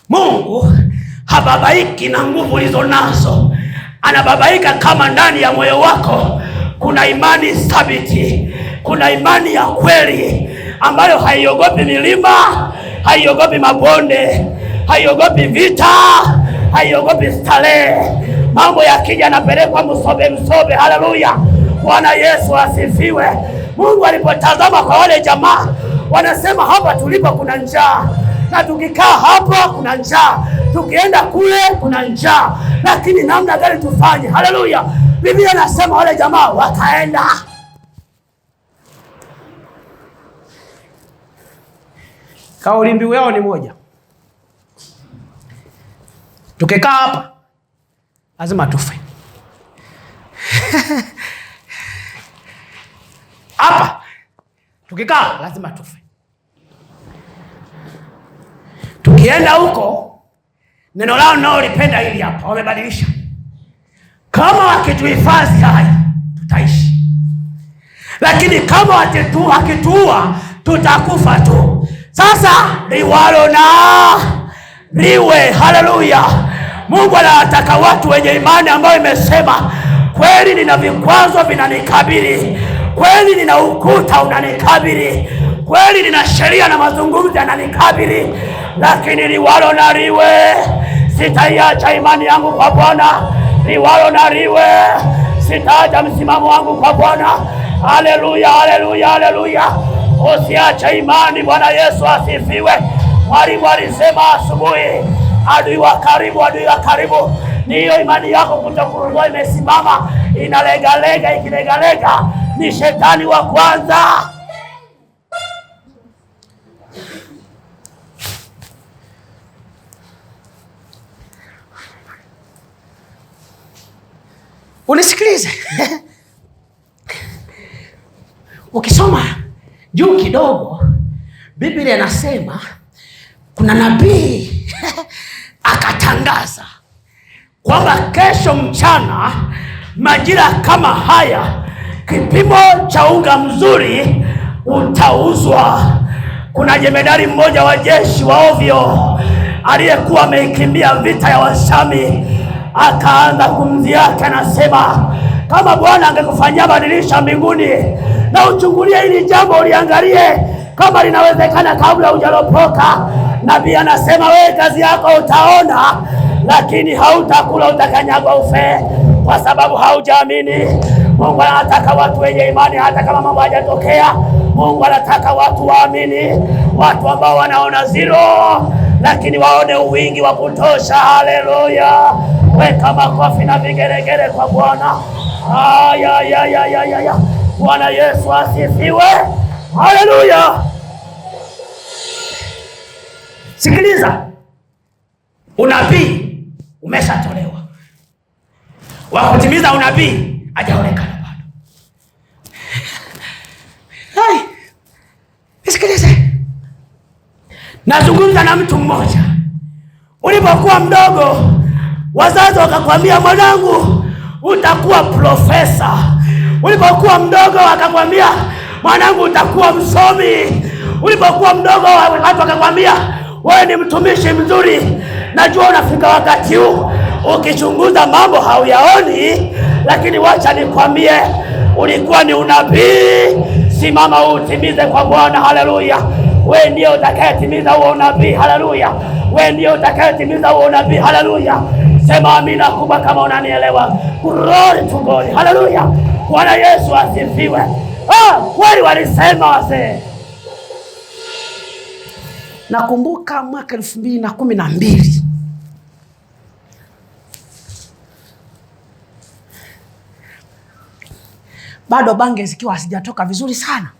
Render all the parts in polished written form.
Mungu hababaiki na nguvu ulizo nazo, anababaika kama ndani ya moyo wako kuna imani thabiti, kuna imani ya kweli ambayo haiogopi milima, haiogopi mabonde, haiogopi vita, haiogopi starehe. Mambo yakija yanapelekwa msobe. Haleluya, Bwana Yesu asifiwe. Mungu alipotazama kwa wale jamaa, wanasema hapa tulipo kuna njaa, na tukikaa hapa kuna njaa, tukienda kule kuna njaa, lakini namna gani tufanye? Haleluya. Biblia inasema wale jamaa wakaenda. Kauli mbiu yao ni moja: tukikaa hapa lazima tufe. Hapa tukikaa lazima tufe. Tukienda huko, neno lao nalolipenda hili hapa wamebadilisha: kama wakituhifadhi hai tutaishi, lakini kama wakituua tutakufa tu. Sasa liwalo na liwe. Haleluya. Mungu anataka watu wenye imani ambayo imesema kweli nina vikwazo vinanikabili, kweli nina ukuta unanikabili, kweli nina sheria na mazungumzo yananikabili, lakini liwalo na liwe, sitaiacha imani yangu kwa Bwana. Liwalo na liwe, sitaacha msimamo wangu kwa Bwana. Haleluya, haleluya, haleluya. Usiache imani. Bwana Yesu asifiwe. Mwalimu alisema asubuhi, adui wa karibu ni hiyo imani yako kutokuwa imesimama, inalegalega. Ikilegalega ni shetani wa kwanza. Unisikilize. Ukisoma juu kidogo, Biblia inasema kuna nabii akatangaza kwamba kesho mchana majira kama haya kipimo cha unga mzuri utauzwa. Kuna jemedari mmoja wa jeshi wa ovyo aliyekuwa ameikimbia vita ya Washami, akaanza kumziaka, anasema kama Bwana angekufanyia badilisha mbinguni na uchungulie hili jambo, uliangalie kama linawezekana kabla hujalopoka. Nabii anasema wewe kazi yako utaona, lakini hautakula, utakanyaga ufe, kwa sababu haujaamini. Mungu anataka watu wenye imani hata kama mambo hayajatokea. Mungu anataka watu waamini, watu ambao wanaona zero lakini waone uwingi wa kutosha. Haleluya. Weka makofi na vigeregere kwa Bwana. Ya. Bwana Yesu asifiwe. Haleluya. Sikiliza, unabii umeshatolewa, wa kutimiza unabii hajaonekana bado. Hai, sikilize. Nazungumza na mtu mmoja. Ulipokuwa mdogo, wazazi wakakwambia mwanangu utakuwa profesa. Ulipokuwa mdogo wakakwambia mwanangu utakuwa msomi. Ulipokuwa mdogo watu wakakwambia wewe ni mtumishi mzuri. Najua unafika wakati huu ukichunguza mambo hauyaoni, lakini wacha nikwambie, ulikuwa ni unabii. Simama utimize kwa Bwana. Haleluya. Wewe ndio utakayetimiza huo unabii. Haleluya. Wewe ndio utakayetimiza huo unabii. Haleluya. Sema amina kubwa kama unanielewa. Glory to God. Haleluya. Bwana Yesu asifiwe. Kweli walisema wazee. Nakumbuka mwaka 2012 bado bange zikiwa hasijatoka vizuri sana.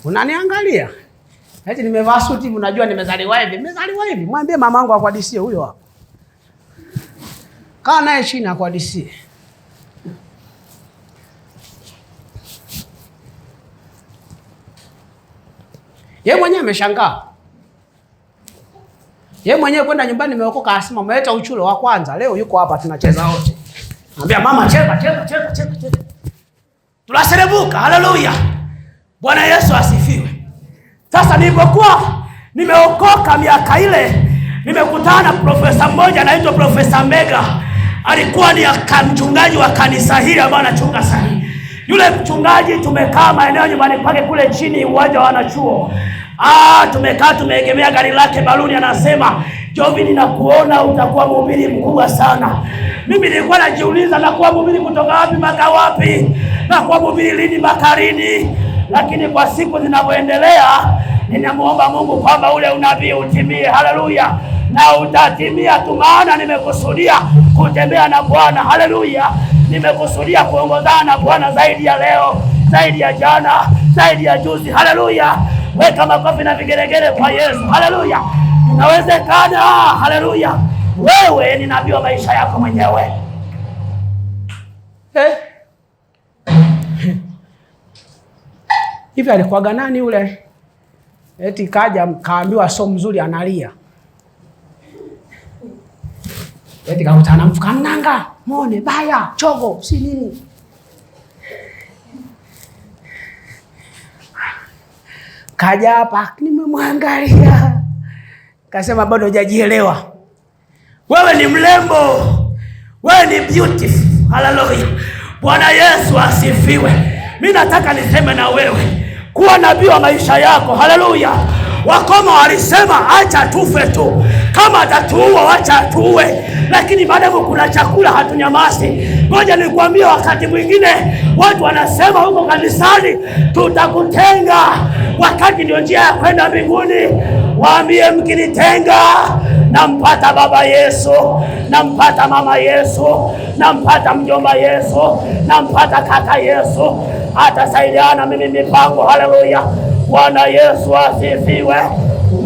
Unaniangalia eti nimevaa suti, unajua nimezaliwa hivi. Mwambie mamangu akuhadisie huyo hapo. Kaa naye chini akuhadisie. Yeye mwenyewe ameshangaa. Yeye mwenyewe kwenda nyumbani nimeokoka, asema umeleta uchulo wa kwanza, leo yuko hapa tunacheza wote. Anambia mama cheza. Tunaserebuka. Haleluya. Bwana Yesu asifiwe. Sasa nilipokuwa nimeokoka miaka ile, nimekutana na profesa mmoja anaitwa Profesa Mega. Alikuwa ni mchungaji wa kanisa hili ambao anachunga sasa. Yule mchungaji tumekaa maeneo nyumbani kwake kule chini uwanja wa wanachuo. Tumekaa tumeegemea gari lake baluni, anasema, "Jovi, ninakuona utakuwa mhubiri mkubwa sana." Mimi nilikuwa najiuliza, nakuwa mhubiri kutoka wapi mpaka wapi? Nakuwa mhubiri lini mpaka lini? Lakini kwa siku zinavyoendelea, ninamuomba Mungu kwamba ule unabii utimie. Haleluya. Na utatimia tu, maana nimekusudia kutembea na Bwana. Haleluya. Nimekusudia kuongozana na Bwana zaidi ya leo, zaidi ya jana, zaidi ya juzi. Haleluya. Weka makofi na vigelegele kwa Yesu. Haleluya. Inawezekana. Haleluya. Wewe ni nabii wa maisha yako mwenyewe. Hivi alikuwaga nani ule? Eti kaja kaambiwa so mzuri analia. Eti kakutana mfuka mnanga, muone baya, chogo, si nini. Kaja hapa, nimemwangalia. Kasema bado hujajielewa. Wewe ni mrembo. Wewe ni beautiful. Haleluya. Bwana Yesu asifiwe. Mimi nataka niseme na wewe, kuwa nabii wa maisha yako. Haleluya. Wakoma walisema acha tufe tu, kama atatuua wacha atuue, lakini maadamu kuna chakula hatunyamazi. Ngoja nikwambie, wakati mwingine watu wanasema huko kanisani tutakutenga, wakati ndio njia ya kwenda mbinguni. Waambie, mkinitenga nampata baba Yesu, nampata mama Yesu, nampata mjomba Yesu, nampata kaka Yesu. Atasaidiana mimi mipango. Haleluya. Bwana Yesu asifiwe.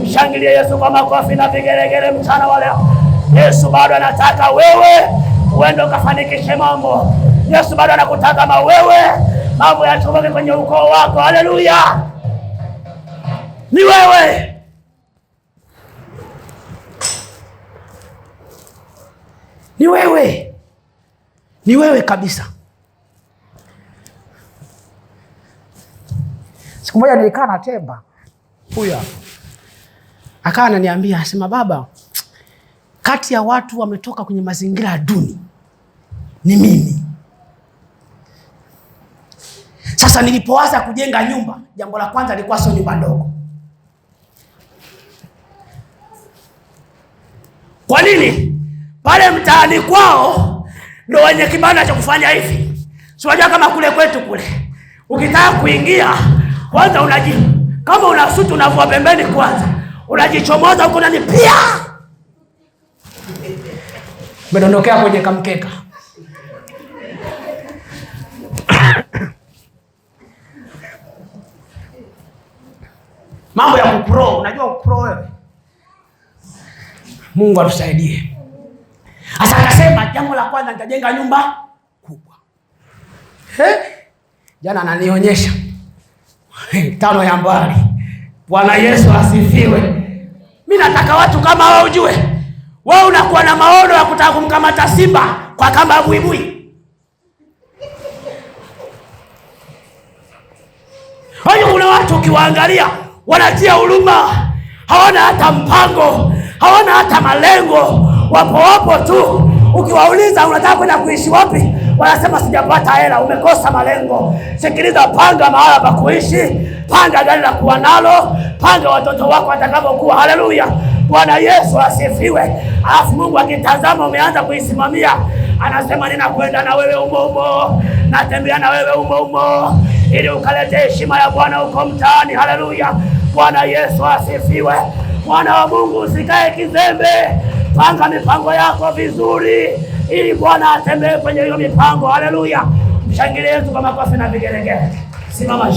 Mshangilie Yesu kwa makofi na vigelegele mchana wa leo. Yesu bado anataka wewe uende ukafanikishe mambo. Yesu bado anakutazama wewe, mambo yachomoke kwenye ukoo wako. Haleluya. Ni wewe. Ni wewe. Ni wewe kabisa. Siku moja nilikaa na Temba huyo, akawa ananiambia, asema, baba, kati ya watu wametoka kwenye mazingira duni ni mimi. Sasa nilipoanza kujenga nyumba, jambo la kwanza lilikuwa sio nyumba ndogo. Kwa nini? Pale mtaani kwao ndio wenye kibanda cha kufanya hivi. Si unajua kama kule kwetu kule, ukitaka kuingia kwanza kama unasutu unavua pembeni kwanza, unajichomoza huko ndani pia. Umedondokea kwenye kamkeka. Mambo ya kupro, unajua kupro wewe? Mungu atusaidie. Asa akasema jambo la kwanza nitajenga nyumba kubwa. Jana ananionyesha 5 ya mbali. Bwana Yesu asifiwe. Mimi nataka watu kama wewe ujue. Wewe unakuwa na maono ya kutaka kumkamata simba kwa kamba buibui. Hayo kuna watu ukiwaangalia wanatia huruma, hawana hata mpango, hawana hata malengo, wapo tu. Ukiwauliza unataka kwenda kuishi wapi, wanasema sijapata hela. Umekosa malengo. Sikiliza, panga mahala pa kuishi, panga gari la kuwa nalo, panga watoto wako watakapokuwa. Haleluya. Bwana Yesu asifiwe. Alafu Mungu akitazama umeanza kuisimamia, anasema ninakwenda na wewe umo, natembea na wewe umo, ili ukalete heshima ya Bwana uko mtaani. Haleluya. Bwana Yesu asifiwe. Mwana wa Mungu, usikae kizembe. Panga mipango yako vizuri, ili Bwana atembee kwenye hiyo mipango. Haleluya. Mshangilie Yesu kwa makofi na vigelegele. Simama.